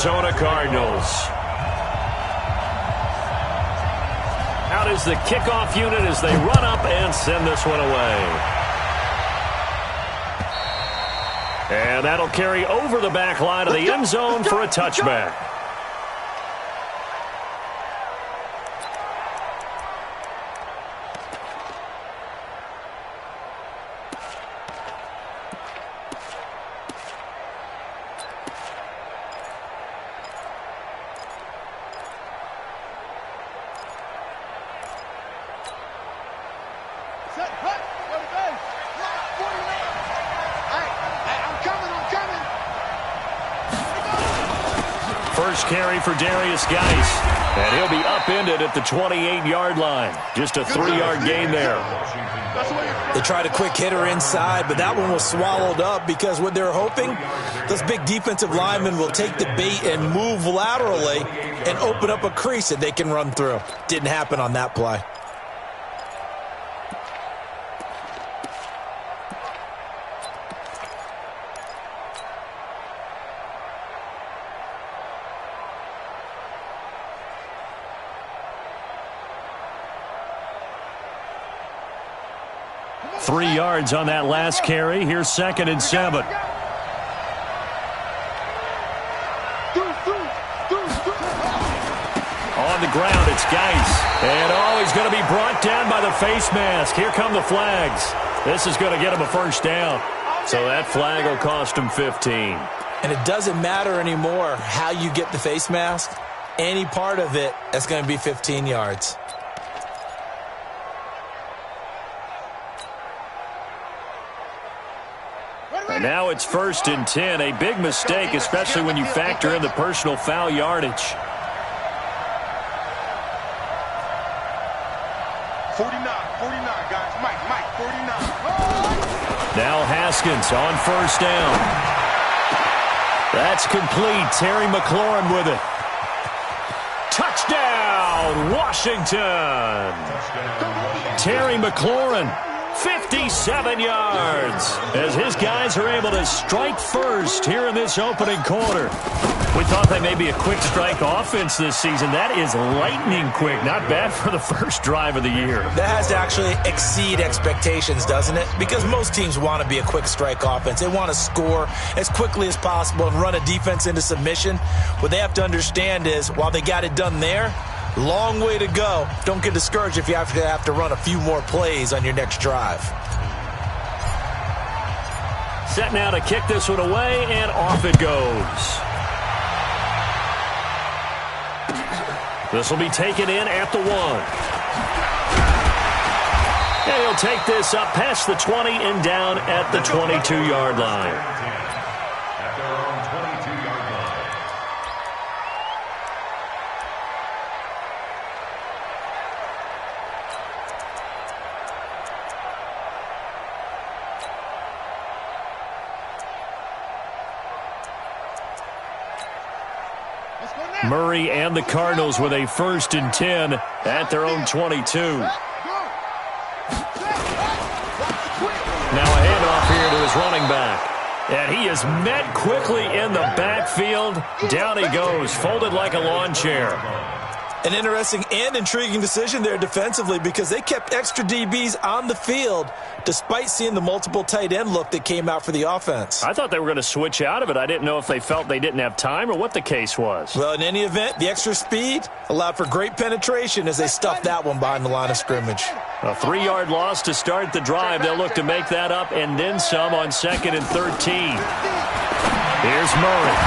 Arizona Cardinals. Out is the kickoff unit as they run up and send this one away. And that'll carry over the back line of the end zone for a touchback. First carry for Darius Geis, and he'll be upended at the 28-yard line. Just a 3-yard gain there. They tried a quick hitter inside, but that one was swallowed up because what they're hoping, those big defensive linemen will take the bait and move laterally and open up a crease that they can run through. Didn't happen on that play. Three yards on that last carry. Here's 2nd and 7. On the ground, it's Geis. And he's going to be brought down by the face mask. Here come the flags. This is going to get him a first down. So that flag will cost him 15. And it doesn't matter anymore how you get the face mask. Any part of it, that's going to be 15 yards. And now it's 1st and 10. A big mistake, especially when you factor in the personal foul yardage. 49, guys. Mike, 49. Now Haskins on 1st down. That's complete. Terry McLaurin with it. Touchdown, Washington. Terry McLaurin. 57 yards as his guys are able to strike first here in this opening quarter. We thought they may be a quick strike offense this season. That is lightning quick. Not bad for the first drive of the year. That has to actually exceed expectations, doesn't it? Because most teams want to be a quick strike offense. They want to score as quickly as possible and run a defense into submission. What they have to understand is while they got it done there, long way to go. Don't get discouraged if you have to run a few more plays on your next drive. Set now to kick this one away, and off it goes. This will be taken in at the 1. And he'll take this up past the 20 and down at the 22-yard line. Murray and the Cardinals with a 1st and 10 at their own 22. Now a handoff here to his running back. And he is met quickly in the backfield. Down he goes, folded like a lawn chair. An interesting and intriguing decision there defensively because they kept extra DBs on the field despite seeing the multiple tight end look that came out for the offense. I thought they were going to switch out of it. I didn't know if they felt they didn't have time or what the case was. Well, in any event, the extra speed allowed for great penetration as they stuffed that one behind the line of scrimmage. A 3-yard loss to start the drive. They'll look to make that up and then some on 2nd and 13. Here's Murray.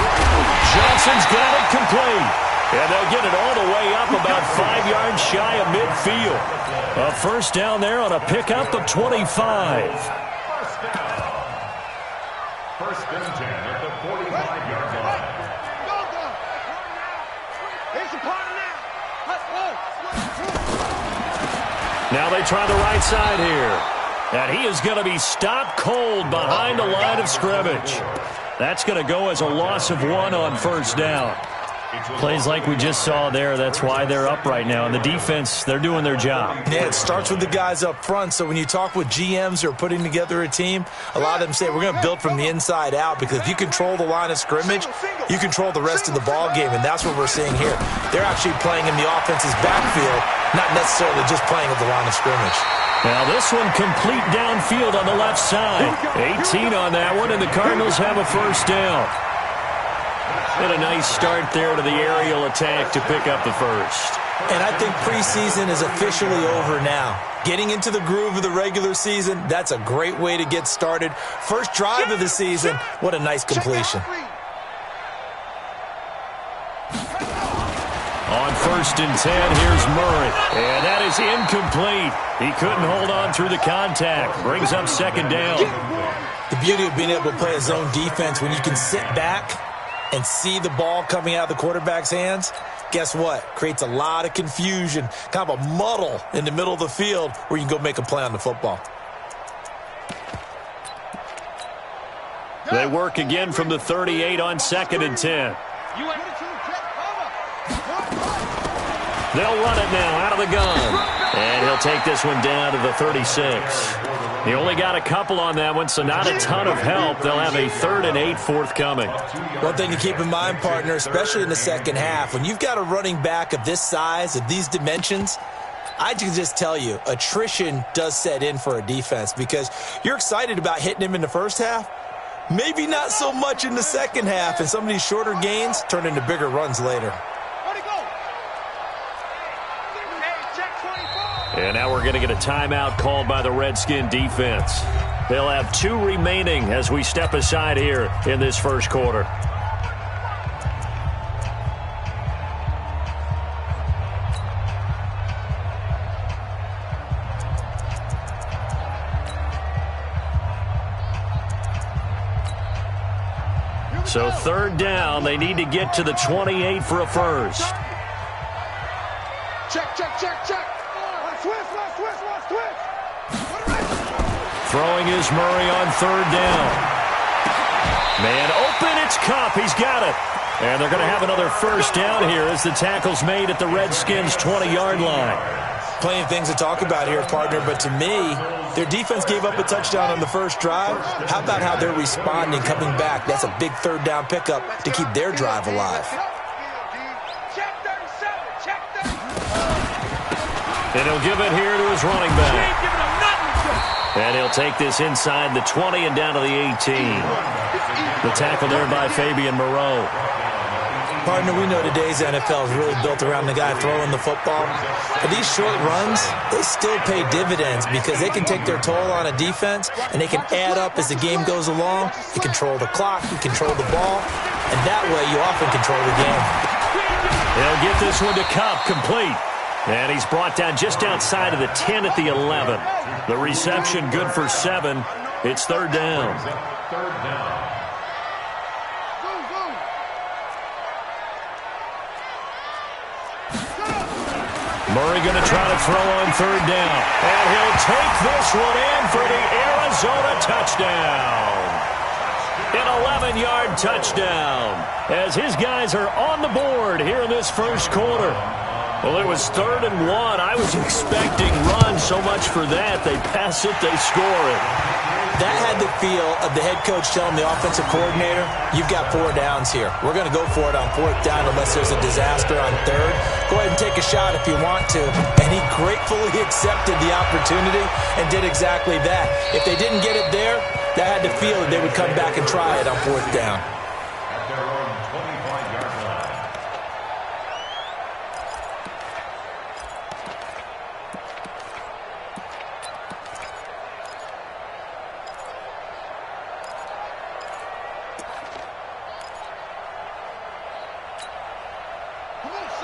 Johnson's got it complete. And they'll get it all the way up about 5 yards shy of midfield. A first down there on a pickup of 25. First and 10 at the 45-yard line. Now they try the right side here. And he is going to be stopped cold behind the line of scrimmage. That's going to go as a loss of 1 on 1st down. Plays like we just saw there, that's why they're up right now. And the defense, they're doing their job. Yeah, it starts with the guys up front. So when you talk with GMs who are putting together a team, a lot of them say we're going to build from the inside out, because if you control the line of scrimmage, you control the rest of the ball game, and that's what we're seeing here. They're actually playing in the offense's backfield, not necessarily just playing at the line of scrimmage. Now this one complete downfield on the left side. 18 on that one, and the Cardinals have a first down. And a nice start there to the aerial attack to pick up the first. And I think preseason is officially over now. Getting into the groove of the regular season, that's a great way to get started. First drive of the season, what a nice completion. On 1st and 10, here's Murray. And that is incomplete. He couldn't hold on through the contact. Brings up 2nd down. The beauty of being able to play a zone defense, when you can sit back and see the ball coming out of the quarterback's hands, guess what? Creates a lot of confusion, kind of a muddle in the middle of the field where you can go make a play on the football. They work again from the 38 on 2nd and 10. They'll run it now out of the gun. And he'll take this one down to the 36. He only got a couple on that one, so not a ton of help. They'll have a 3rd and 8 forthcoming. One thing to keep in mind, partner, especially in the second half, when you've got a running back of this size, of these dimensions, I can just tell you, attrition does set in for a defense, because you're excited about hitting him in the first half. Maybe not so much in the second half, and some of these shorter gains turn into bigger runs later. And now we're going to get a timeout called by the Redskin defense. They'll have 2 remaining as we step aside here in this first quarter. So 3rd down, they need to get to the 28 for a first. Check. Throwing is Murray on 3rd down. Man open, it's Cup. He's got it. And they're going to have another first down here as the tackle's made at the Redskins' 20-yard line. Plenty of things to talk about here, partner, but to me, their defense gave up a touchdown on the first drive. How about how they're responding, coming back? That's a big 3rd down pickup to keep their drive alive. And he'll give it here to his running back. And he'll take this inside the 20 and down to the 18. The tackle there by Fabian Moreau. Partner, we know today's NFL is really built around the guy throwing the football. But these short runs, they still pay dividends, because they can take their toll on a defense, and they can add up as the game goes along. You control the clock, you control the ball, and that way you often control the game. They'll get this one to Cup, complete. And he's brought down just outside of the 10 at the 11. The reception good for 7. It's 3rd down. Murray going to try to throw on 3rd down. And he'll take this one in for the Arizona touchdown. An 11-yard touchdown as his guys are on the board here in this first quarter. Well, it was 3rd and 1. I was expecting runs, so much for that. They pass it, they score it. That had the feel of the head coach telling the offensive coordinator, you've got 4 downs here. We're going to go for it on 4th down unless there's a disaster on 3rd. Go ahead and take a shot if you want to. And he gratefully accepted the opportunity and did exactly that. If they didn't get it there, that had the feel that they would come back and try it on 4th down.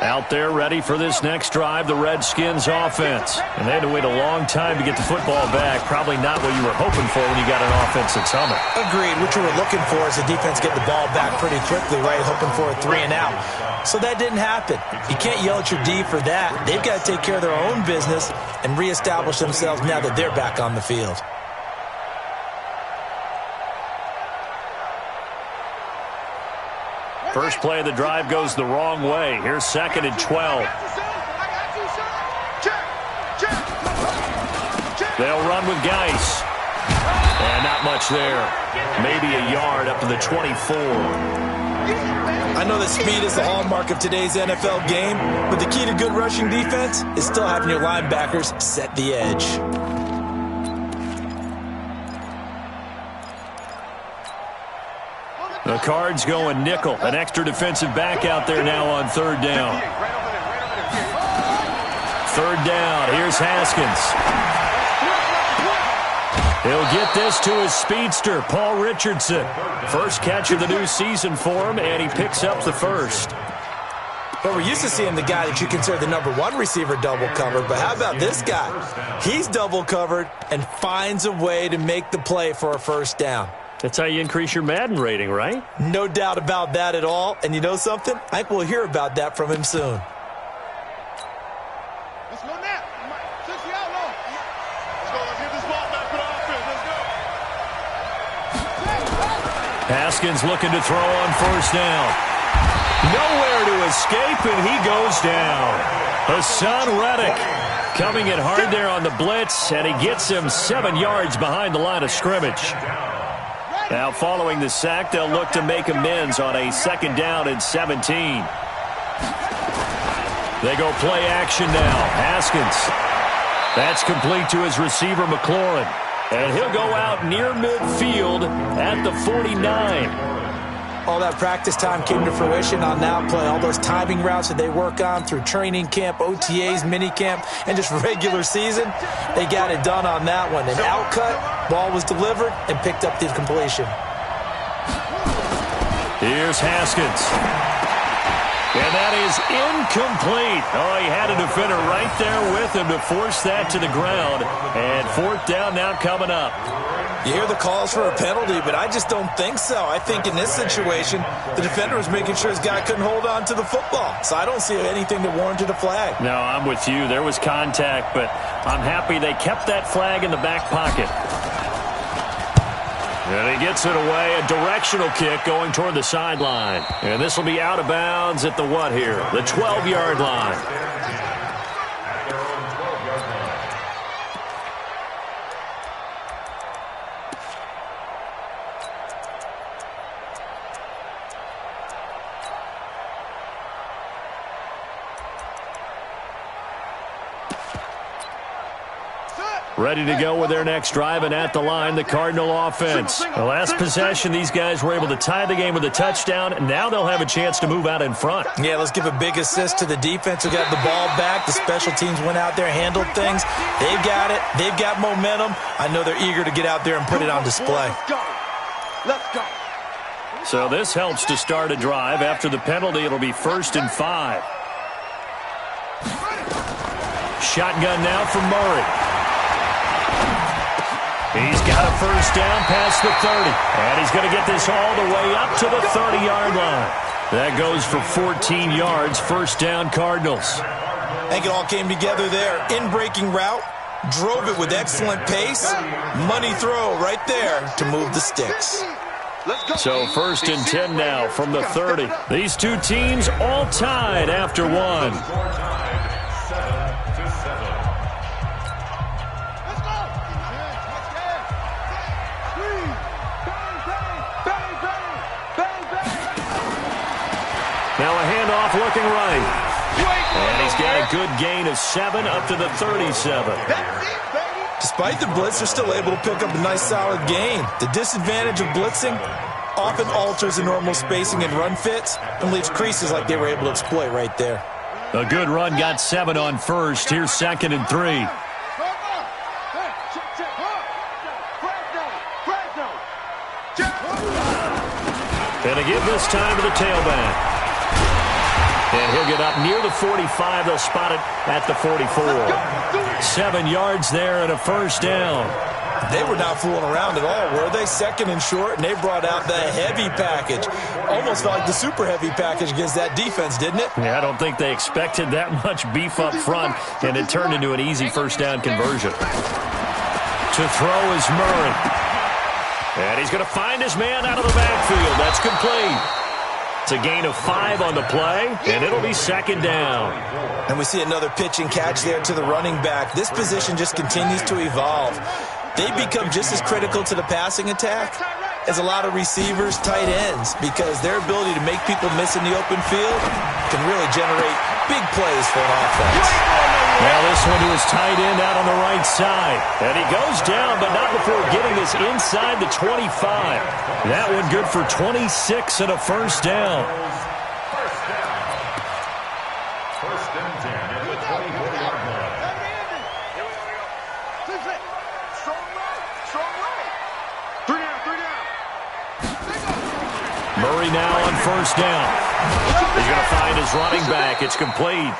Out there ready for this next drive, the Redskins offense. And they had to wait a long time to get the football back. Probably not what you were hoping for when you got an offense at Summit. Agreed. What you were looking for is the defense get the ball back pretty quickly, right? Hoping for a 3 and out. So that didn't happen. You can't yell at your D for that. They've got to take care of their own business and reestablish themselves now that they're back on the field. First play of the drive goes the wrong way. Here's 2nd and 12. They'll run with Geis. And not much there. Maybe a yard up to the 24. I know that speed is the hallmark of today's NFL game, but the key to good rushing defense is still having your linebackers set the edge. The Cards going nickel. An extra defensive back out there now on 3rd down. 3rd down. Here's Haskins. He'll get this to his speedster, Paul Richardson. First catch of the new season for him, and he picks up the first. But we're used to seeing the guy that you consider the #1 receiver double covered. But how about this guy? He's double covered and finds a way to make the play for a first down. That's how you increase your Madden rating, right? No doubt about that at all. And you know something? I think we'll hear about that from him soon. Let's go now. Since we outlaw. Let's go. Let's get this ball back for the offense. Let's go. Haskins looking to throw on 1st down. Nowhere to escape, and he goes down. Hassan Reddick coming in hard there on the blitz, and he gets him 7 yards behind the line of scrimmage. Now, following the sack, they'll look to make amends on a 2nd down and 17. They go play action now. Haskins. That's complete to his receiver, McLaurin. And he'll go out near midfield at the 49. All that practice time came to fruition on that play. All those timing routes that they work on through training camp, OTAs, minicamp, and just regular season, they got it done on that one. An outcut, ball was delivered, and picked up the completion. Here's Haskins. And that is incomplete. Oh, he had a defender right there with him to force that to the ground. And 4th down now coming up. You hear the calls for a penalty, but I just don't think so. I think in this situation, the defender was making sure his guy couldn't hold on to the football. So I don't see anything that warranted a flag. No, I'm with you. There was contact, but I'm happy they kept that flag in the back pocket. And he gets it away, a directional kick going toward the sideline. And this will be out of bounds at the what here? The 12-yard line. Ready to go with their next drive, and at the line, the Cardinal offense. The last possession, these guys were able to tie the game with a touchdown, and now they'll have a chance to move out in front. Yeah, let's give a big assist to the defense who got the ball back. The special teams went out there, handled things. They've got it. They've got momentum. I know they're eager to get out there and put it on display. Let's go. Let's go. So this helps to start a drive. After the penalty, it'll be 1st and 5. Shotgun now for Murray. He's got a 1st down past the 30. And he's going to get this all the way up to the 30-yard line. That goes for 14 yards. 1st down, Cardinals. I think it all came together there. In-breaking route. Drove it with excellent pace. Money throw right there to move the sticks. So 1st and 10 now from the 30. These two teams all tied after one. Now a handoff looking right. And he's got a good gain of 7 up to the 37. Despite the blitz, they're still able to pick up a nice solid gain. The disadvantage of blitzing often alters the normal spacing and run fits and leaves creases like they were able to exploit right there. A good run, got 7 on 1st. Here's 2nd and 3. And a give this time to the tailback. And he'll get up near the 45. They'll spot it at the 44. 7 yards there and a 1st down. They were not fooling around at all, were they? 2nd and short, and they brought out the heavy package. Almost felt like the super heavy package against that defense, didn't it? Yeah, I don't think they expected that much beef up front, and it turned into an easy 1st down conversion. To throw is Murray. And he's going to find his man out of the backfield. That's complete. It's a gain of 5 on the play, and it'll be second down. And we see another pitch and catch there to the running back. This position just continues to evolve. They become just as critical to the passing attack as a lot of receivers, tight ends, because their ability to make people miss in the open field can really generate big plays for an offense. Now this one to his tight end out on the right side. And he goes down, but not before getting this inside the 25. That one good for 26 and a first down. First and 10 at the 24-yard line. Murray now on first down. He's going to find his running back. It's complete.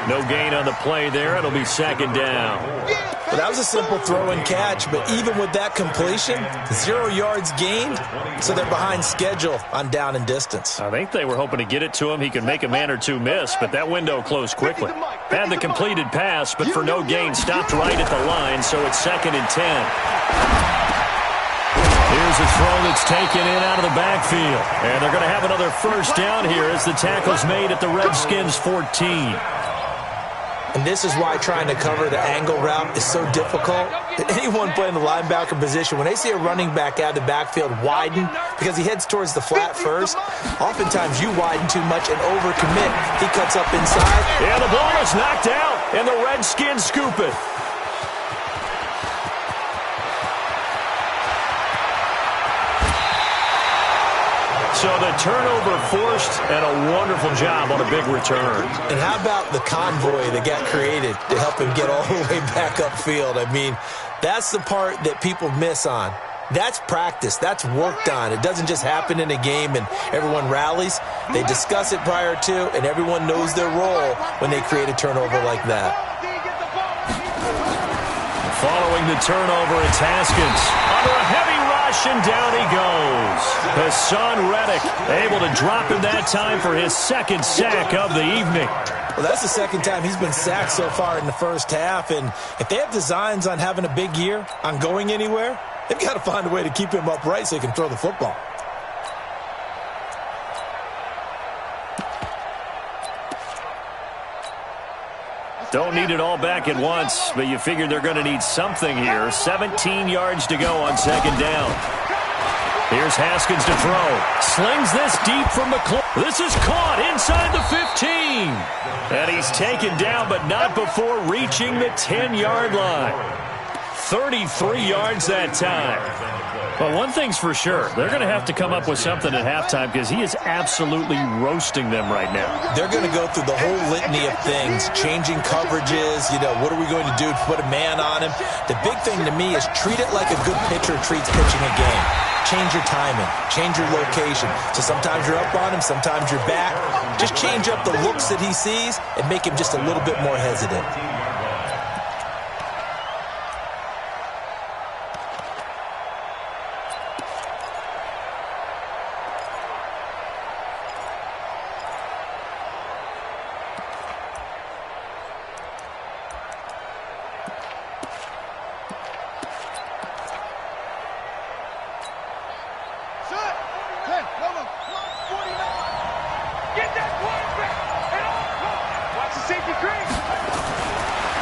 No gain on the play there. It'll be second down. Well, that was a simple throw and catch, but even with that completion, 0 yards gained, so they're behind schedule on down and distance. I think they were hoping to get it to him. He could make a man or two miss, but that window closed quickly. Had the completed pass, but for no gain, stopped right at the line, so it's second and 10. Here's a throw that's taken in out of the backfield. And they're going to have another first down here as the tackle's made at the Redskins' 14. And this is why trying to cover the angle route is so difficult. Anyone playing the linebacker position, when they see a running back out of the backfield widen because he heads towards the flat first, oftentimes you widen too much and overcommit. He cuts up inside. Yeah, the ball is knocked out, and the Redskins scoop it. So the turnover forced, and a wonderful job on a big return. And how about the convoy that got created to help him get all the way back upfield? I mean, that's the part that people miss on. That's practice. That's worked on. It doesn't just happen in a game and everyone rallies. They discuss it prior to, and everyone knows their role when they create a turnover like that. Following the turnover, it's Haskins. Under a heavy rush, and down he goes. Hassan Reddick able to drop him that time for his second sack of the evening. Well, that's the second time he's been sacked so far in the first half, and if they have designs on having a big year, on going anywhere, they've got to find a way to keep him upright so he can throw the football. Don't need it all back at once, but you figure they're going to need something here. 17 yards to go on second down. Here's Haskins to throw. Slings this deep from McClure. This is caught inside the 15. And he's taken down, but not before reaching the 10-yard line. 33 yards that time. But one thing's for sure, they're going to have to come up with something at halftime because he is absolutely roasting them right now. They're going to go through the whole litany of things, changing coverages, what are we going to do to put a man on him? The big thing to me is treat it like a good pitcher treats pitching a game. Change your timing, change your location. So sometimes you're up on him, sometimes you're back. Just change up the looks that he sees and make him just a little bit more hesitant.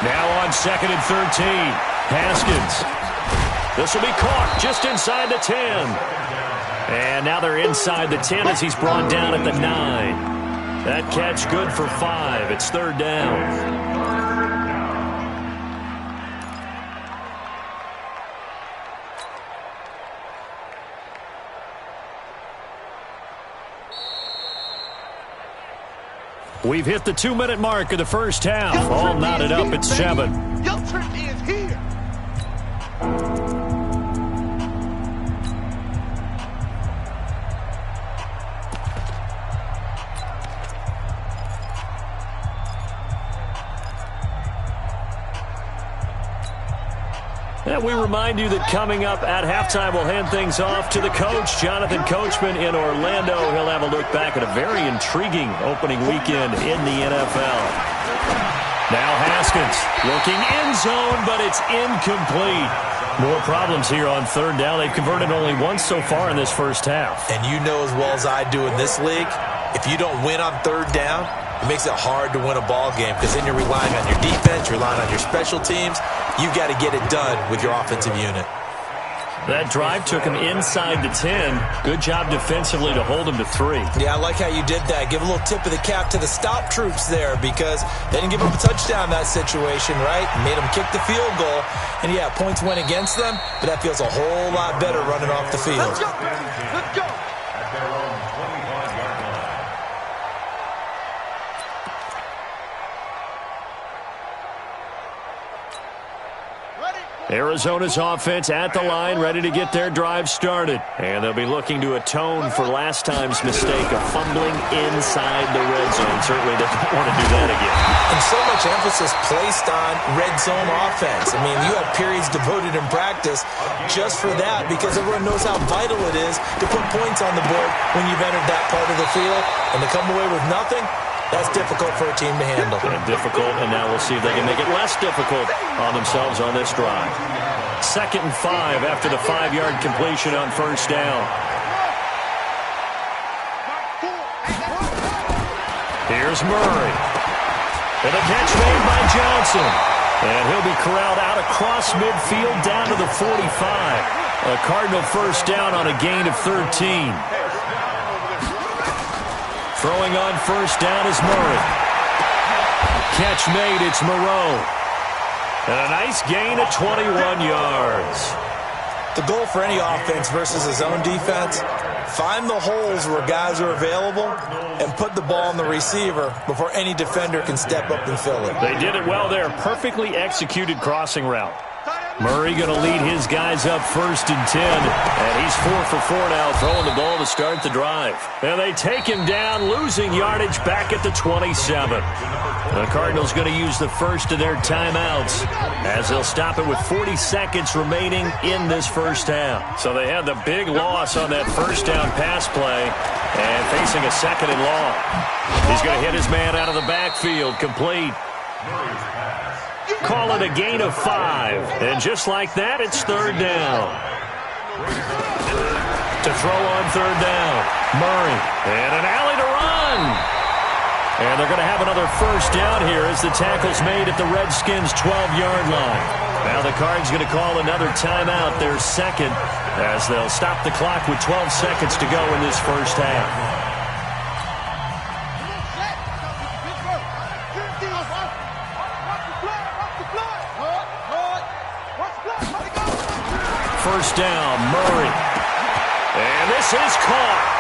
Now on second and 13, Haskins. This will be caught just inside the 10. And now they're inside the 10 as he's brought down at the 9. That catch good for 5. It's third down. We've hit the 2-minute mark of the first half. All knotted up at 7. Your trip is here. And we remind you that coming up at halftime, we'll hand things off to the coach, Jonathan Coachman in Orlando. He'll have a look back at a very intriguing opening weekend in the NFL. Now Haskins looking end zone, but it's incomplete. More problems here on third down. They've converted only once so far in this first half. And you know as well as I do in this league, if you don't win on third down, it makes it hard to win a ball game because then you're relying on your defense, you're relying on your special teams. You've got to get it done with your offensive unit. That drive took him inside the 10. Good job defensively to hold him to 3. Yeah, I like how you did that. Give a little tip of the cap to the stop troops there because they didn't give up a touchdown in that situation, right? Made them kick the field goal. And, yeah, points went against them, but that feels a whole lot better running off the field. Let's go. Let's go. At their own 25-yard line. Arizona's offense at the line, ready to get their drive started. And they'll be looking to atone for last time's mistake of fumbling inside the red zone. Certainly they don't want to do that again. And so much emphasis placed on red zone offense. I mean, you have periods devoted in practice just for that because everyone knows how vital it is to put points on the board when you've entered that part of the field. And to come away with nothing, that's difficult for a team to handle. And difficult, and now we'll see if they can make it less difficult on themselves on this drive. 2nd and 5 after the 5-yard completion on first down. Here's Murray. And a catch made by Johnson. And he'll be corralled out across midfield down to the 45. A Cardinal first down on a gain of 13. Throwing on first down is Murray. Catch made, it's Moreau. And a nice gain of 21 yards. The goal for any offense versus his own defense, find the holes where guys are available and put the ball on the receiver before any defender can step up and fill it. They did it well there. Perfectly executed crossing route. Murray going to lead his guys up 1st and 10. And he's 4 for 4 now, throwing the ball to start the drive. And they take him down, losing yardage back at the 27. The Cardinals going to use the first of their timeouts as they'll stop it with 40 seconds remaining in this first half. So they had the big loss on that first down pass play and facing a 2nd and long. He's going to hit his man out of the backfield, complete. Call it a gain of 5. And just like that, it's 3rd down. To throw on 3rd down, Murray. And an alley to run. And they're going to have another first down here as the tackle's made at the Redskins' 12-yard line. Now the Cards going to call another timeout, their 2nd, as they'll stop the clock with 12 seconds to go in this first half. First down, Murray. And this is caught.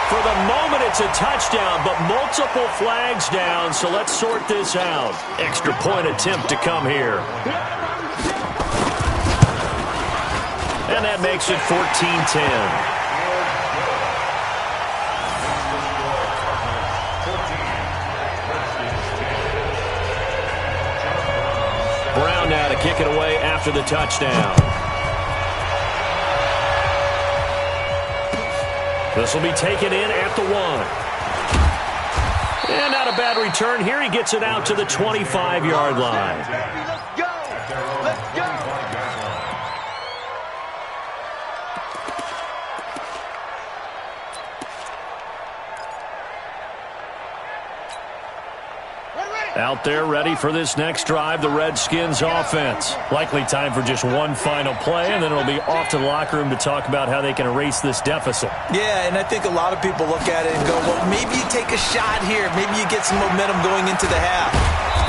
For the moment, it's a touchdown, but multiple flags down, so let's sort this out. Extra point attempt to come here. And that makes it 14-10. Brown now to kick it away after the touchdown. This will be taken in at the 1. And not a bad return here. He gets it out to the 25-yard line. Let's go. Let's go. Out there ready for this next drive, the Redskins offense. Likely time for just one final play, and then it'll be off to the locker room to talk about how they can erase this deficit. Yeah, and I think a lot of people look at it and go, well, maybe you take a shot here. Maybe you get some momentum going into the half.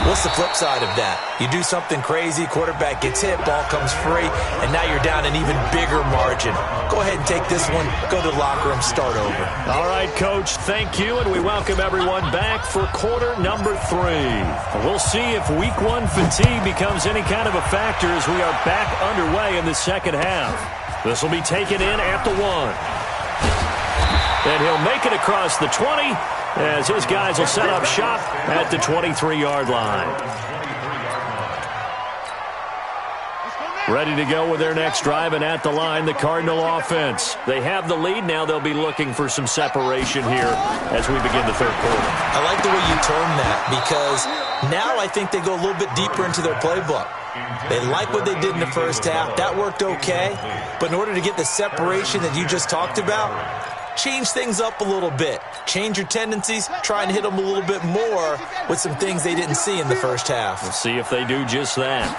What's the flip side of that? You do something crazy, quarterback gets hit, ball comes free, and now you're down an even bigger margin. Go ahead and take this one, go to the locker room, start over. All right, Coach, thank you, and we welcome everyone back for quarter number 3. We'll see if week 1 fatigue becomes any kind of a factor as we are back underway in the second half. This will be taken in at the 1. And he'll make it across the 20 as his guys will set up shop at the 23-yard line. Ready to go with their next drive, and at the line, the Cardinal offense. They have the lead. Now they'll be looking for some separation here as we begin the third quarter. I like the way you term that because Now I think they go a little bit deeper into their playbook. They like what they did in the first half. That worked okay. But in order to get the separation that you just talked about, change things up a little bit. Change your tendencies. Try and hit them a little bit more with some things they didn't see in the first half. We'll see if they do just that.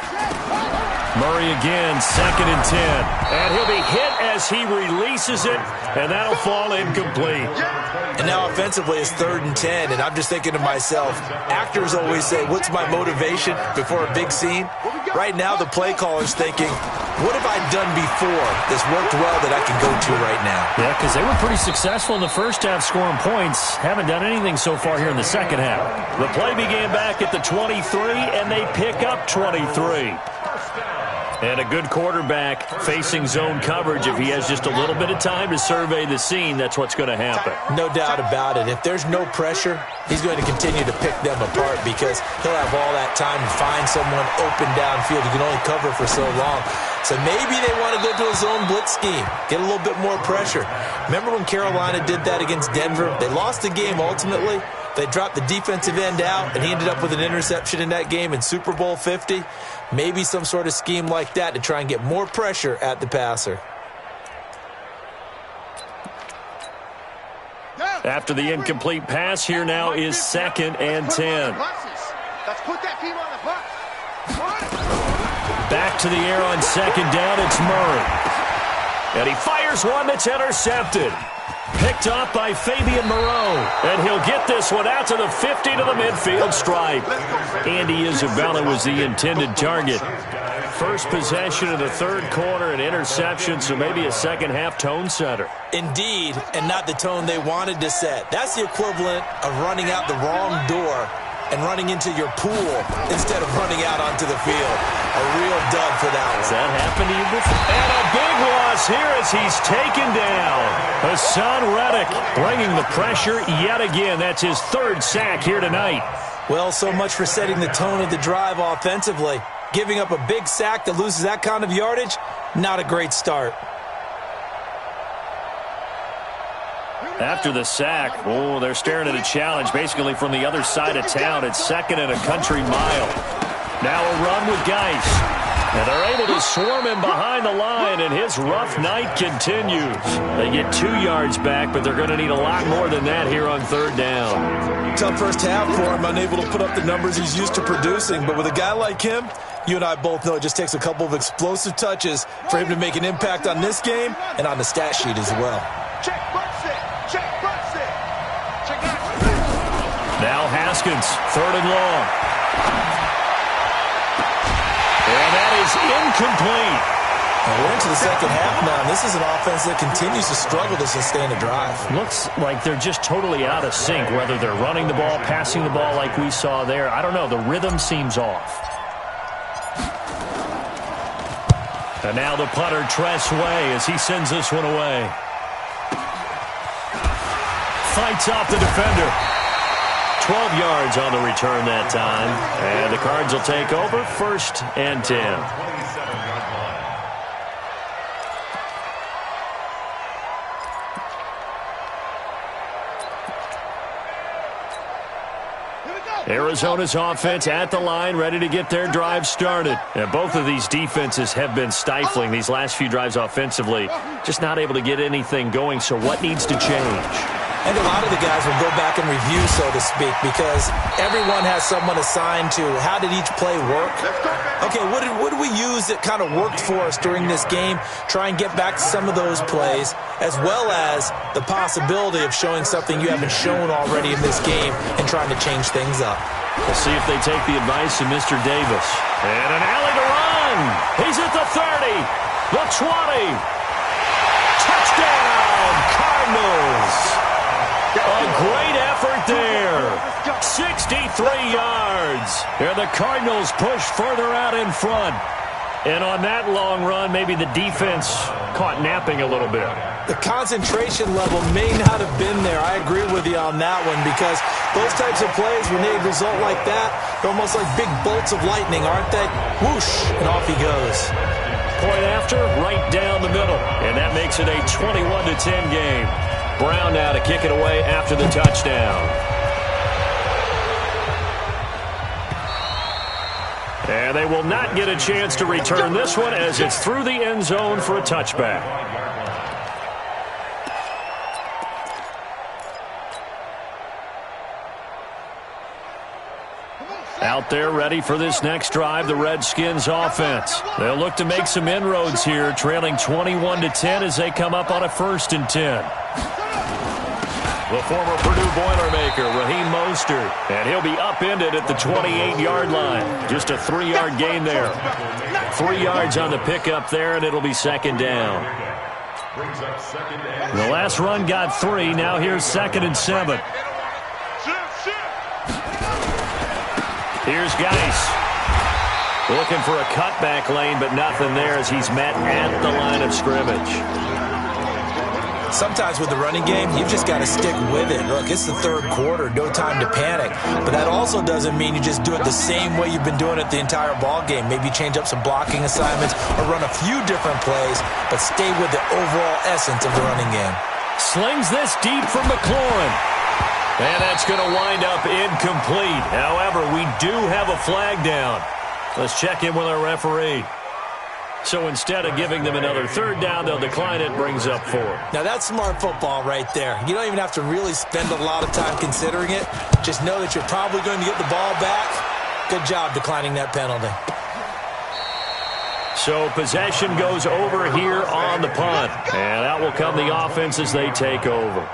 Murray again, 2nd and 10. And he'll be hit as he releases it, and that'll fall incomplete. And now offensively it's 3rd and 10, and I'm just thinking to myself, actors always say, what's my motivation before a big scene? Right now the play caller's thinking, what have I done before that's worked well that I can go to right now? Yeah, because they were pretty successful in the first half scoring points. Haven't done anything so far here in the second half. The play began back at the 23, and they pick up 23. And a good quarterback facing zone coverage. If he has just a little bit of time to survey the scene, that's what's going to happen. No doubt about it. If there's no pressure, he's going to continue to pick them apart because he'll have all that time to find someone open downfield. He can only cover for so long. So maybe they want to go to a zone blitz scheme, get a little bit more pressure. Remember when Carolina did that against Denver? They lost the game ultimately. They dropped the defensive end out, and he ended up with an interception in that game in Super Bowl 50. Maybe some sort of scheme like that to try and get more pressure at the passer. After the incomplete pass, here now is 2nd and 10. Let's put that team on the bus. Back to the air on 2nd down, it's Murray. And he fires one that's intercepted. Picked off by Fabian Moreau. And he'll get this one out to the 50 to the midfield stripe. Andy Isabella was the intended target. First possession of the 3rd quarter, an interception, so maybe a second half tone setter. Indeed, and not the tone they wanted to set. That's the equivalent of running out the wrong door and running into your pool instead of running out onto the field. A real dud for that one. Has that happened to you before? And a big loss here as he's taken down. Hassan Reddick bringing the pressure yet again. That's his 3rd sack here tonight. Well, so much for setting the tone of the drive offensively. Giving up a big sack that loses that kind of yardage, not a great start. After the sack, oh, they're staring at a challenge basically from the other side of town. It's 2nd and a country mile. Now a run with Geis. And they're able to swarm him behind the line, and his rough night continues. They get 2 yards back, but they're going to need a lot more than that here on 3rd down. Tough first half for him, unable to put up the numbers he's used to producing. But with a guy like him, you and I both know it just takes a couple of explosive touches for him to make an impact on this game and on the stat sheet as well. Check, butts it. Check, butts it. Check out. Now Haskins, 3rd and long. And that is incomplete. We're into the second half now, and this is an offense that continues to struggle to sustain a drive. Looks like they're just totally out of sync, whether they're running the ball, passing the ball like we saw there. I don't know. The rhythm seems off. And now the punter, Tress Way, as he sends this one away. Fights off the defender. 12 yards on the return that time. And the Cards will take over, 1st and 10. Arizona's offense at the line, ready to get their drive started. And both of these defenses have been stifling these last few drives offensively. Just not able to get anything going, so what needs to change? And a lot of the guys will go back and review, so to speak, because everyone has someone assigned to how did each play work. Okay, what did we use that kind of worked for us during this game? Try and get back to some of those plays, as well as the possibility of showing something you haven't shown already in this game and trying to change things up. We'll see if they take the advice of Mr. Davis. And an alley to run. He's at the 30, the 20. Touchdown, Cardinals. A great effort there. 63 yards. And the Cardinals push further out in front. And on that long run, maybe the defense caught napping a little bit. The concentration level may not have been there. I agree with you on that one, because those types of plays, when they result like that, they're almost like big bolts of lightning, aren't they? Whoosh, and off he goes. Point after, right down the middle. And that makes it a 21-10 game. Brown now to kick it away after the touchdown. And they will not get a chance to return this one as it's through the end zone for a touchback. Out there ready for this next drive, the Redskins offense. They'll look to make some inroads here, trailing 21-10 as they come up on a 1st and 10. The former Purdue Boilermaker, Raheem Mostert, and he'll be upended at the 28-yard line. Just a 3-yard gain there. 3 yards on the pickup there, and it'll be 2nd down. The last run got 3. Now here's 2nd and 7. Here's Geis. Looking for a cutback lane, but nothing there as he's met at the line of scrimmage. Sometimes with the running game, you've just got to stick with it. Look, it's the 3rd quarter, no time to panic. But that also doesn't mean you just do it the same way you've been doing it the entire ball game. Maybe change up some blocking assignments or run a few different plays, but stay with the overall essence of the running game. Slings this deep for McLaurin. And that's going to wind up incomplete. However, we do have a flag down. Let's check in with our referee. So instead of giving them another 3rd down, they'll decline it, brings up 4. Now that's smart football right there. You don't even have to really spend a lot of time considering it. Just know that you're probably going to get the ball back. Good job declining that penalty. So possession goes over here on the punt. And out will come the offense as they take over.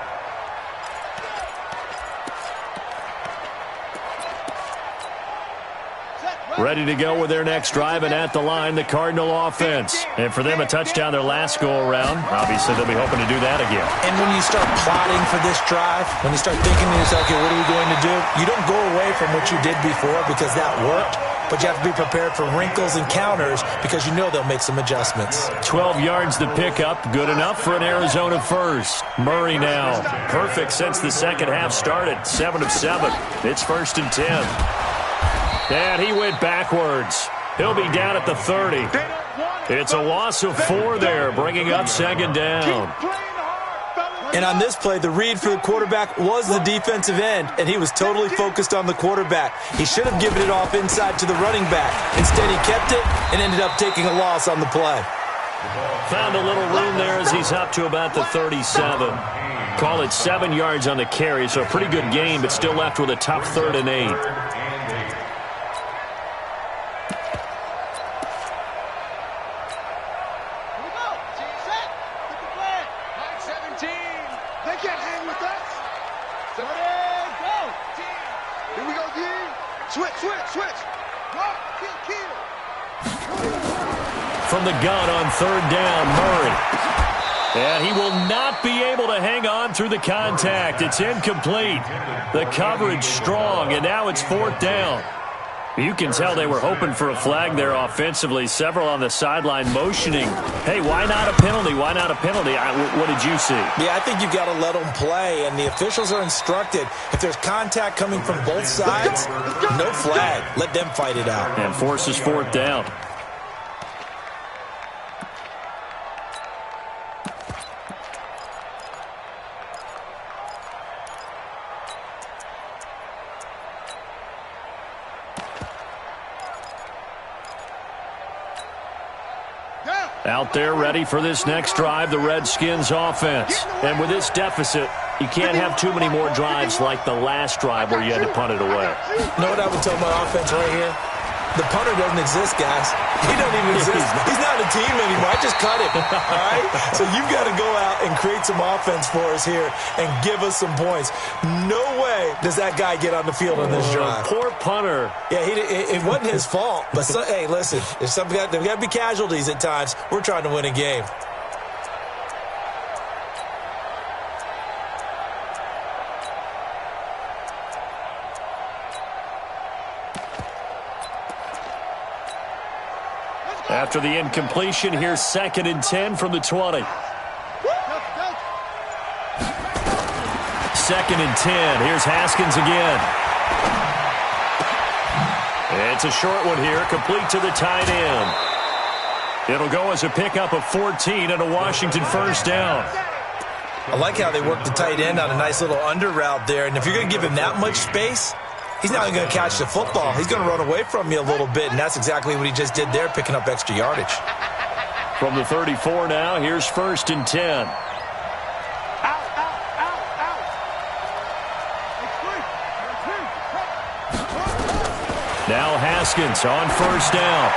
Ready to go with their next drive, and at the line, the Cardinal offense. And for them, a touchdown their last go-around. Obviously, they'll be hoping to do that again. And when you start plotting for this drive, when you start thinking to yourself, okay, what are we going to do? You don't go away from what you did before because that worked, but you have to be prepared for wrinkles and counters because you know they'll make some adjustments. 12 yards to pick up, good enough for an Arizona first. Murray now, perfect since the second half started, 7 of 7. It's 1st and 10. And he went backwards. He'll be down at the 30. It's a loss of 4 there, bringing up 2nd down. And on this play, the read for the quarterback was the defensive end, and he was totally focused on the quarterback. He should have given it off inside to the running back. Instead, he kept it and ended up taking a loss on the play. Found a little room there as he's up to about the 37. Call it 7 yards on the carry, so a pretty good gain, but still left with a tough 3rd and 8. From the gun on 3rd down, Murray. And he will not be able to hang on through the contact. It's incomplete. The coverage strong, and now it's 4th down. You can tell they were hoping for a flag there offensively. Several on the sideline motioning, hey, why not a penalty? Why not a penalty? What did you see? Yeah, I think you've got to let them play, and the officials are instructed. If there's contact coming from both sides, no flag. Let them fight it out. And forces 4th down. Out there ready for this next drive, the Redskins offense. And with this deficit, you can't have too many more drives like the last drive where you had to punt it away. You know what I would tell my offense right here? The punter doesn't exist, guys. He doesn't even exist. He's not a team anymore. I just cut him, all right? So you've got to go out and create some offense for us here and give us some points. No way does that guy get on the field on this drive. Poor punter. Yeah, it wasn't his fault. But, hey, listen, there's got to be casualties at times. We're trying to win a game. After the incompletion, here's 2nd and 10 from the 20. 2nd and 10. Here's Haskins again. It's a short one here, complete to the tight end. It'll go as a pickup of 14 and a Washington 1st down. I like how they work the tight end on a nice little under route there. And if you're going to give him that much space, he's not even going to catch the football. He's going to run away from me a little bit, and that's exactly what he just did there, picking up extra yardage. From the 34 now, here's 1st and 10. Now Haskins on 1st down.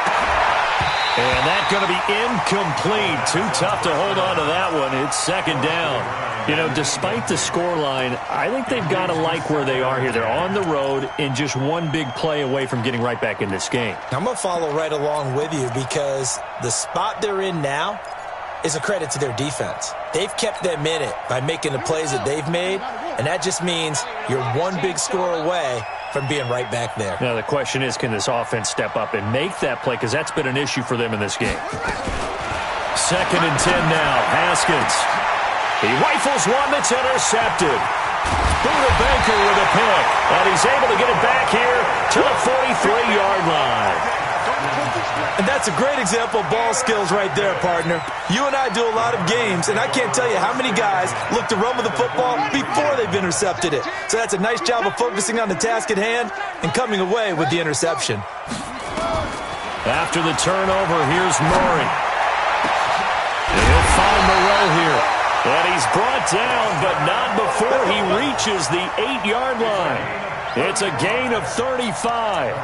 And that's going to be incomplete. Too tough to hold on to that one. It's 2nd down. You know, despite the scoreline, I think they've got to like where they are here. They're on the road and just one big play away from getting right back in this game. I'm going to follow right along with you because the spot they're in now is a credit to their defense. They've kept them in it by making the plays that they've made, and that just means you're one big score away from being right back there. Now, the question is, can this offense step up and make that play? Because that's been an issue for them in this game. 2nd and 10 now. Haskins. He rifles one that's intercepted. Buda Baker with a pick. And he's able to get it back here to the 43-yard line. And that's a great example of ball skills right there, partner. You and I do a lot of games, and I can't tell you how many guys look to run with the football before they've intercepted it. So that's a nice job of focusing on the task at hand and coming away with the interception. After the turnover, here's Murray. And he'll find Moreau here. And he's brought down, but not before he reaches the 8-yard line. It's a gain of 35.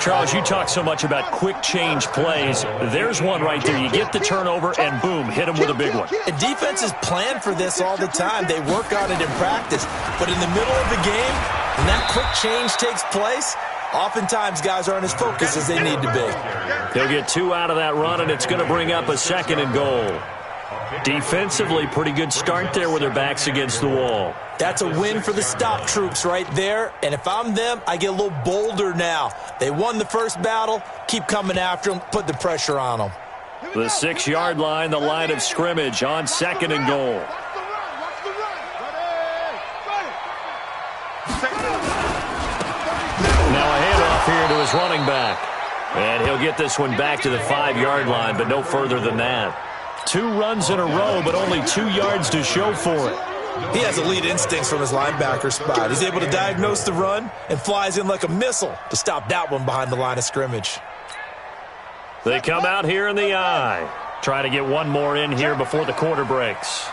Charles, you talk so much about quick change plays. There's one right there. You get the turnover, and boom, hit him with a big one. And defenses plan for this all the time. They work on it in practice. But in the middle of the game, when that quick change takes place, oftentimes guys aren't as focused as they need to be. They'll get 2 out of that run, and it's going to bring up a 2nd and goal. Defensively, pretty good start there with their backs against the wall. That's a win for the stop troops right there. And if I'm them, I get a little bolder now. They won the first battle. Keep coming after them. Put the pressure on them. The 6-yard line, the line of scrimmage on 2nd and goal. Now a handoff here to his running back. And he'll get this one back to the 5-yard line, but no further than that. 2 runs in a row, but only 2 yards to show for it. He has elite instincts from his linebacker spot. He's able to diagnose the run and flies in like a missile to stop that one behind the line of scrimmage. They come out here in the eye. Try to get one more in here before the quarter breaks.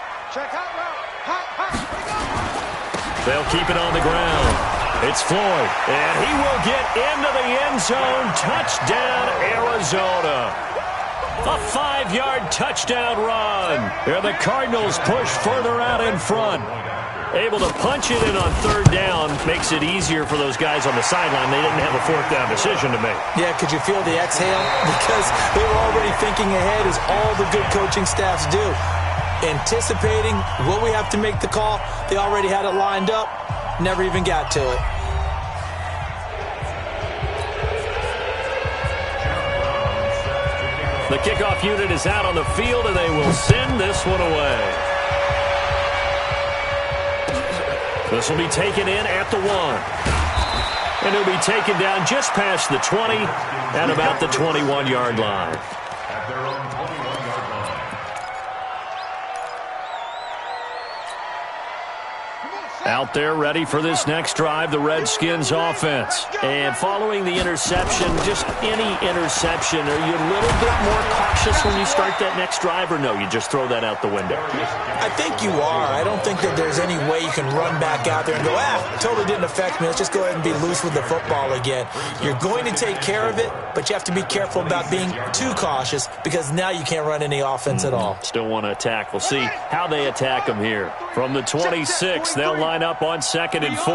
They'll keep it on the ground. It's Floyd, and he will get into the end zone. Touchdown, Arizona. A 5-yard touchdown run. Here the Cardinals push further out in front. Able to punch it in on 3rd down. Makes it easier for those guys on the sideline. They didn't have a 4th down decision to make. Yeah, could you feel the exhale? Because they were already thinking ahead, as all the good coaching staffs do. Anticipating, will we have to make the call? They already had it lined up. Never even got to it. The kickoff unit is out on the field, and they will send this one away. This will be taken in at the 1. And it'll be taken down just past the 20 at about the 21-yard line. At their own 21-yard line. Out there ready for this next drive, the Redskins offense. And following the interception, just any interception, are you a little bit more cautious when you start that next drive, or no, you just throw that out the window? I think you are. I don't think that there's any way you can run back out there and go, totally didn't affect me. Let's just go ahead and be loose with the football again. You're going to take care of it, but you have to be careful about being too cautious because now you can't run any offense at all. Still want to attack. We'll see how they attack them here. From the 26, they'll line up on 2nd and 4.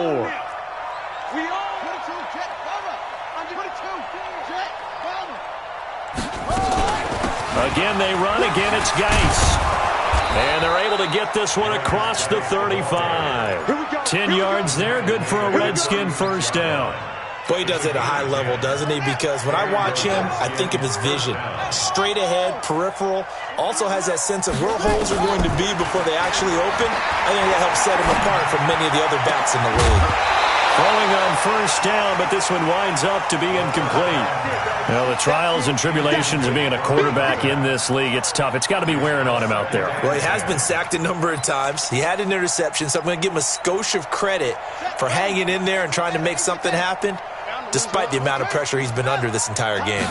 Again, they run. Again, it's Geis. And they're able to get this one across the 35. 10 yards there. Good for a Redskin 1st down. Boy, he does it at a high level, doesn't he? Because when I watch him, I think of his vision. Straight ahead, peripheral. Also has that sense of where holes are going to be before they actually open. I think that helps set him apart from many of the other backs in the league. Throwing on first down, but this one winds up to be incomplete. Well, the trials and tribulations of being a quarterback in this league, it's tough. It's got to be wearing on him out there. Well, he has been sacked a number of times. He had an interception, so I'm going to give him a skosh of credit for hanging in there and trying to make something happen, despite the amount of pressure he's been under this entire game.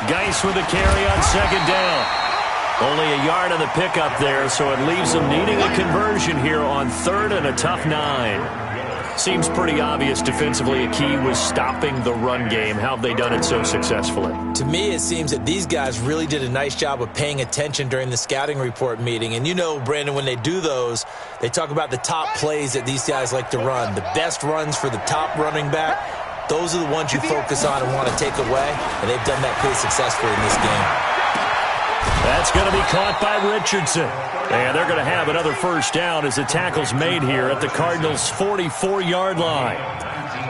Geis with a carry on second down. Only a yard on the pickup there, so it leaves them needing a conversion here on third and a tough 9. Seems pretty obvious defensively a key was stopping the run game. How have they done it so successfully? To me, it seems that these guys really did a nice job of paying attention during the scouting report meeting. And you know, Brandon, when they do those, they talk about the top plays that these guys like to run. The best runs for the top running back, those are the ones you focus on and want to take away. And they've done that pretty successfully in this game. That's going to be caught by Richardson. And they're going to have another first down as the tackle's made here at the Cardinals' 44-yard line.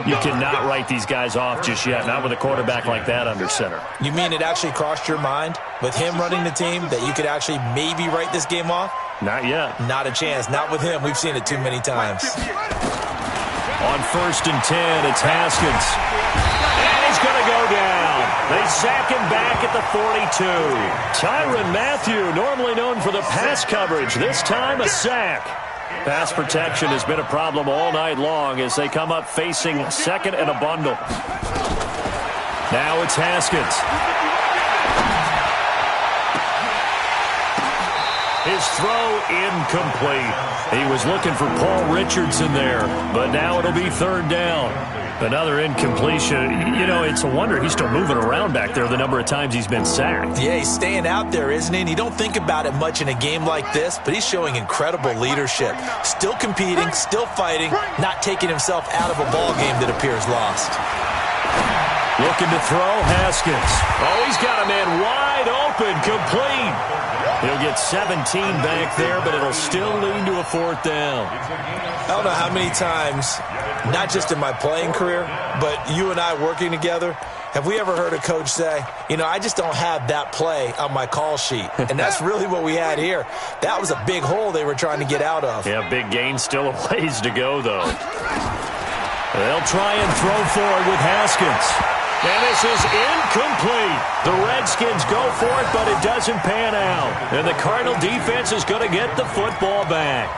You cannot write these guys off just yet, not with a quarterback like that under center. You mean it actually crossed your mind with him running the team that you could actually maybe write this game off? Not yet. Not a chance. Not with him. We've seen it too many times. On first and 10, it's Haskins. And he's going to go down. They sack him back at the 42. Tyrann Mathieu, normally known for the pass coverage, this time a sack. Pass protection has been a problem all night long as they come up facing second and a bundle. Now it's Haskins. His throw incomplete. He was looking for Paul Richardson there, but now it'll be third down. Another incompletion. You know, it's a wonder he's still moving around back there the number of times he's been sacked. Yeah, he's staying out there, isn't he? And you don't think about it much in a game like this, but he's showing incredible leadership. Still competing, still fighting, not taking himself out of a ball game that appears lost. Looking to throw, Haskins. Oh, he's got a man wide open, complete. He'll get 17 back there, but it'll still lead to a fourth down. I don't know how many times, not just in my playing career, but you and I working together, have we ever heard a coach say, you know, I just don't have that play on my call sheet. And that's really what we had here. That was a big hole they were trying to get out of. Yeah, big gain, still a ways to go, though. They'll try and throw forward with Haskins. And this is incomplete. The Redskins go for it, but it doesn't pan out. And the Cardinal defense is going to get the football back.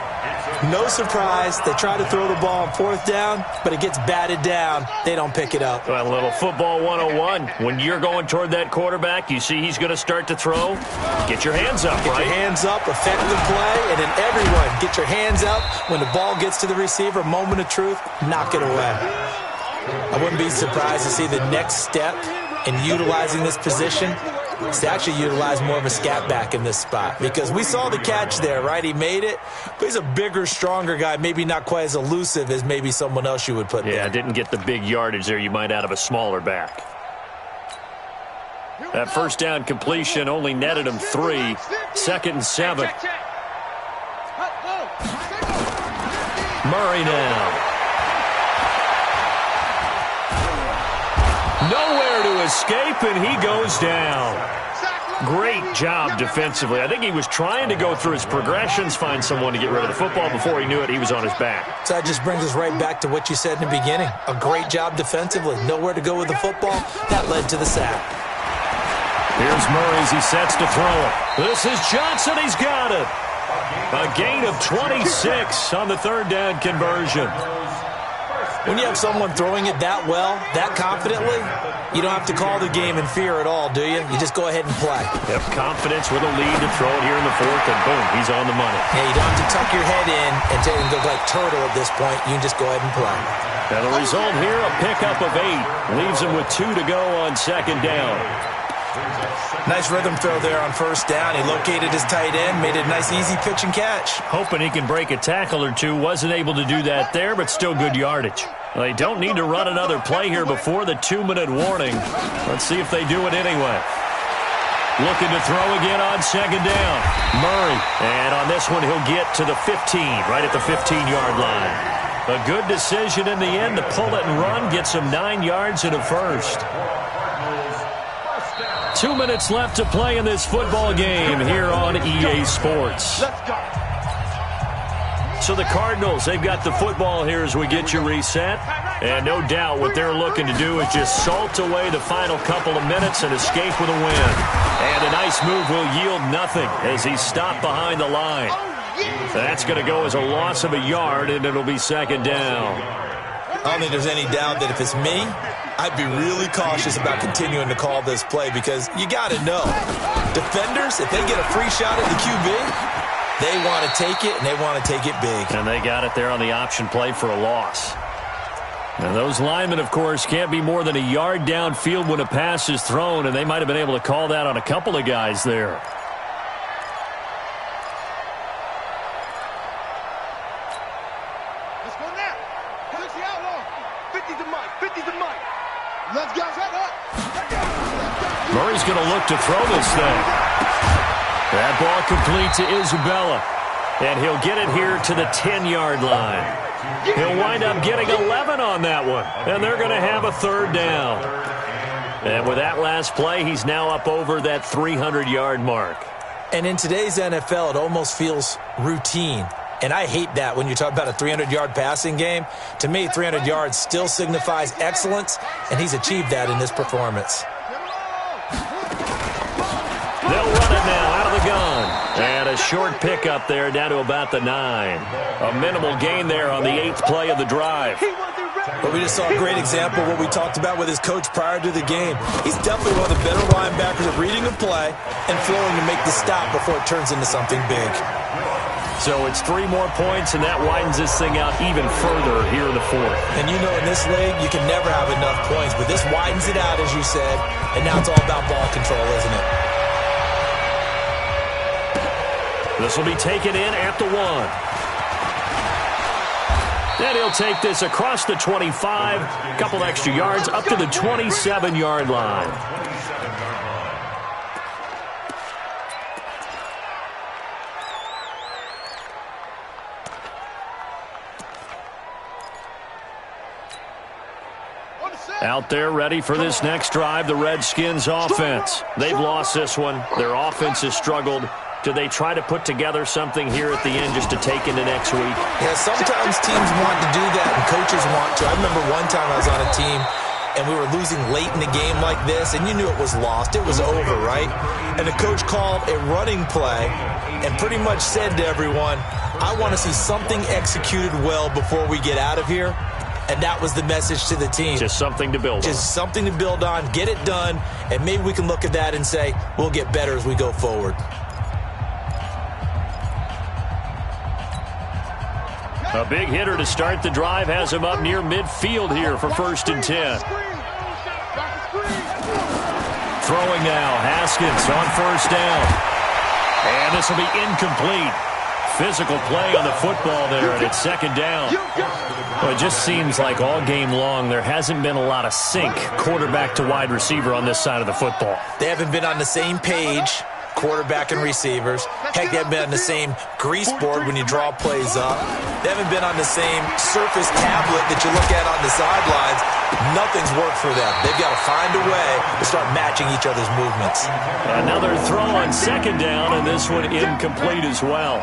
No surprise. They try to throw the ball on fourth down, but it gets batted down. They don't pick it up. Well, a little football 101. When you're going toward that quarterback, you see he's going to start to throw. Get your hands up, right? Get your hands up, effective play, and then everyone get your hands up. When the ball gets to the receiver, moment of truth, knock it away. I wouldn't be surprised to see the next step in utilizing this position is to actually utilize more of a scat back in this spot. Because we saw the catch there, right? He made it, but he's a bigger, stronger guy, maybe not quite as elusive as maybe someone else you would put there. Yeah, didn't get the big yardage there you might out of a smaller back. That first down completion only netted him 3. Second and 7. Murray now. Nowhere to escape, and he goes down. Great job defensively. I think he was trying to go through his progressions, find someone to get rid of the football. Before he knew it, he was on his back. So that just brings us right back to what you said in the beginning. A great job defensively. Nowhere to go with the football. That led to the sack. Here's Murray as he sets to throw it. This is Johnson. He's got it. A gain of 26 on the third down conversion. When you have someone throwing it that well, that confidently, you don't have to call the game in fear at all, do you? You just go ahead and play. Yep, confidence with a lead to throw it here in the fourth, and boom, he's on the money. Yeah, you don't have to tuck your head in and go like turtle at this point. You can just go ahead and play. And the result here, a pickup of 8. Leaves him with 2 to go on second down. Nice rhythm throw there on first down. He located his tight end, made it a nice easy pitch and catch. Hoping he can break a tackle or two. Wasn't able to do that there, but still good yardage. They don't need to run another play here before the 2-minute warning. Let's see if they do it anyway. Looking to throw again on second down. Murray. And on this one, he'll get to the 15, right at the 15-yard line. A good decision in the end to pull it and run. Gets him 9 yards and a first. 2 minutes left to play in this football game here on EA Sports. So the Cardinals, they've got the football here as we get you reset. And no doubt what they're looking to do is just salt away the final couple of minutes and escape with a win. And a nice move will yield nothing as he's stopped behind the line. That's going to go as a loss of a yard, and it'll be second down. I don't think there's any doubt that if it's me, I'd be really cautious about continuing to call this play because you got to know, defenders, if they get a free shot at the QB, they want to take it, and they want to take it big. And they got it there on the option play for a loss. Now, those linemen, of course, can't be more than a yard downfield when a pass is thrown, and they might have been able to call that on a couple of guys there. Let's go now. 60 outlaw. 50 to Mike. 50 to Mike. Let's go. Murray's going to look to throw this thing. That ball complete to Isabella. And he'll get it here to the 10-yard line. He'll wind up getting 11 on that one. And they're going to have a third down. And with that last play, he's now up over that 300-yard mark. And in today's NFL, it almost feels routine. And I hate that when you talk about a 300-yard passing game. To me, 300 yards still signifies excellence, and he's achieved that in this performance. They'll run it now out of the gun. And a short pickup there down to about the 9. A minimal gain there on the 8th play of the drive. But we just saw a great example of what we talked about with his coach prior to the game. He's definitely one of the better linebackers at reading a play and flowing to make the stop before it turns into something big. So it's 3 more points, and that widens this thing out even further here in the 4th. And you know in this league, you can never have enough points, but this widens it out, as you said, and now it's all about ball control, isn't it? This will be taken in at the 1. And he'll take this across the 25, a couple extra yards, up to the 27-yard line. Out there ready for this next drive, the Redskins offense. They've lost this one. Their offense has struggled. Do they try to put together something here at the end just to take into next week? Yeah, sometimes teams want to do that and coaches want to. I remember one time I was on a team and we were losing late in the game like this, and you knew it was lost. It was over, right? And the coach called a running play and pretty much said to everyone, I want to see something executed well before we get out of here. And that was the message to the team. Just something to build on. Just something to build on, get it done, and maybe we can look at that and say, we'll get better as we go forward. A big hitter to start the drive has him up near midfield here for 1st and 10. Throwing now, Haskins on 1st down. And this will be incomplete. Physical play on the football there, and it's 2nd down. Well, it just seems like all game long there hasn't been a lot of sync quarterback to wide receiver on this side of the football. They haven't been on the same page, quarterback and receivers. Heck, they haven't been on the same grease board when you draw plays up. They haven't been on the same surface tablet that you look at on the sidelines. Nothing's worked for them. They've got to find a way to start matching each other's movements. Another throw on 2nd down, and this one incomplete as well.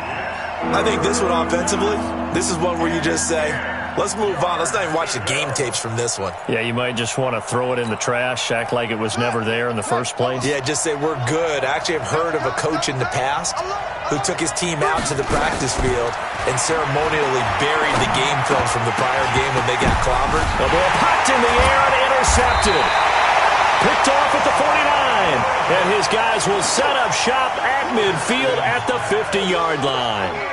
I think this one offensively, this is one where you just say, let's move on. Let's not even watch the game tapes from this one. Yeah, you might just want to throw it in the trash, act like it was never there in the first place. Yeah, just say we're good. I actually have heard of a coach in the past who took his team out to the practice field and ceremonially buried the game film from the prior game when they got clobbered. The ball popped in the air and intercepted. Picked off at the 49. And his guys will set up shop at midfield at the 50-yard line.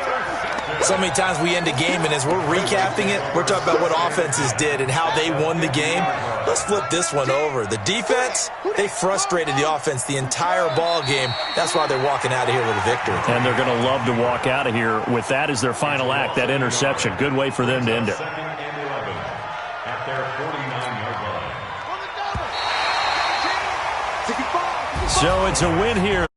So many times we end a game, and as we're recapping it, we're talking about what offenses did and how they won the game. Let's flip this one over. The defense, they frustrated the offense the entire ball game. That's why they're walking out of here with a victory. And they're going to love to walk out of here with that as their final act, that interception. Good way for them to end it. At their 49-yard line. So it's a win here.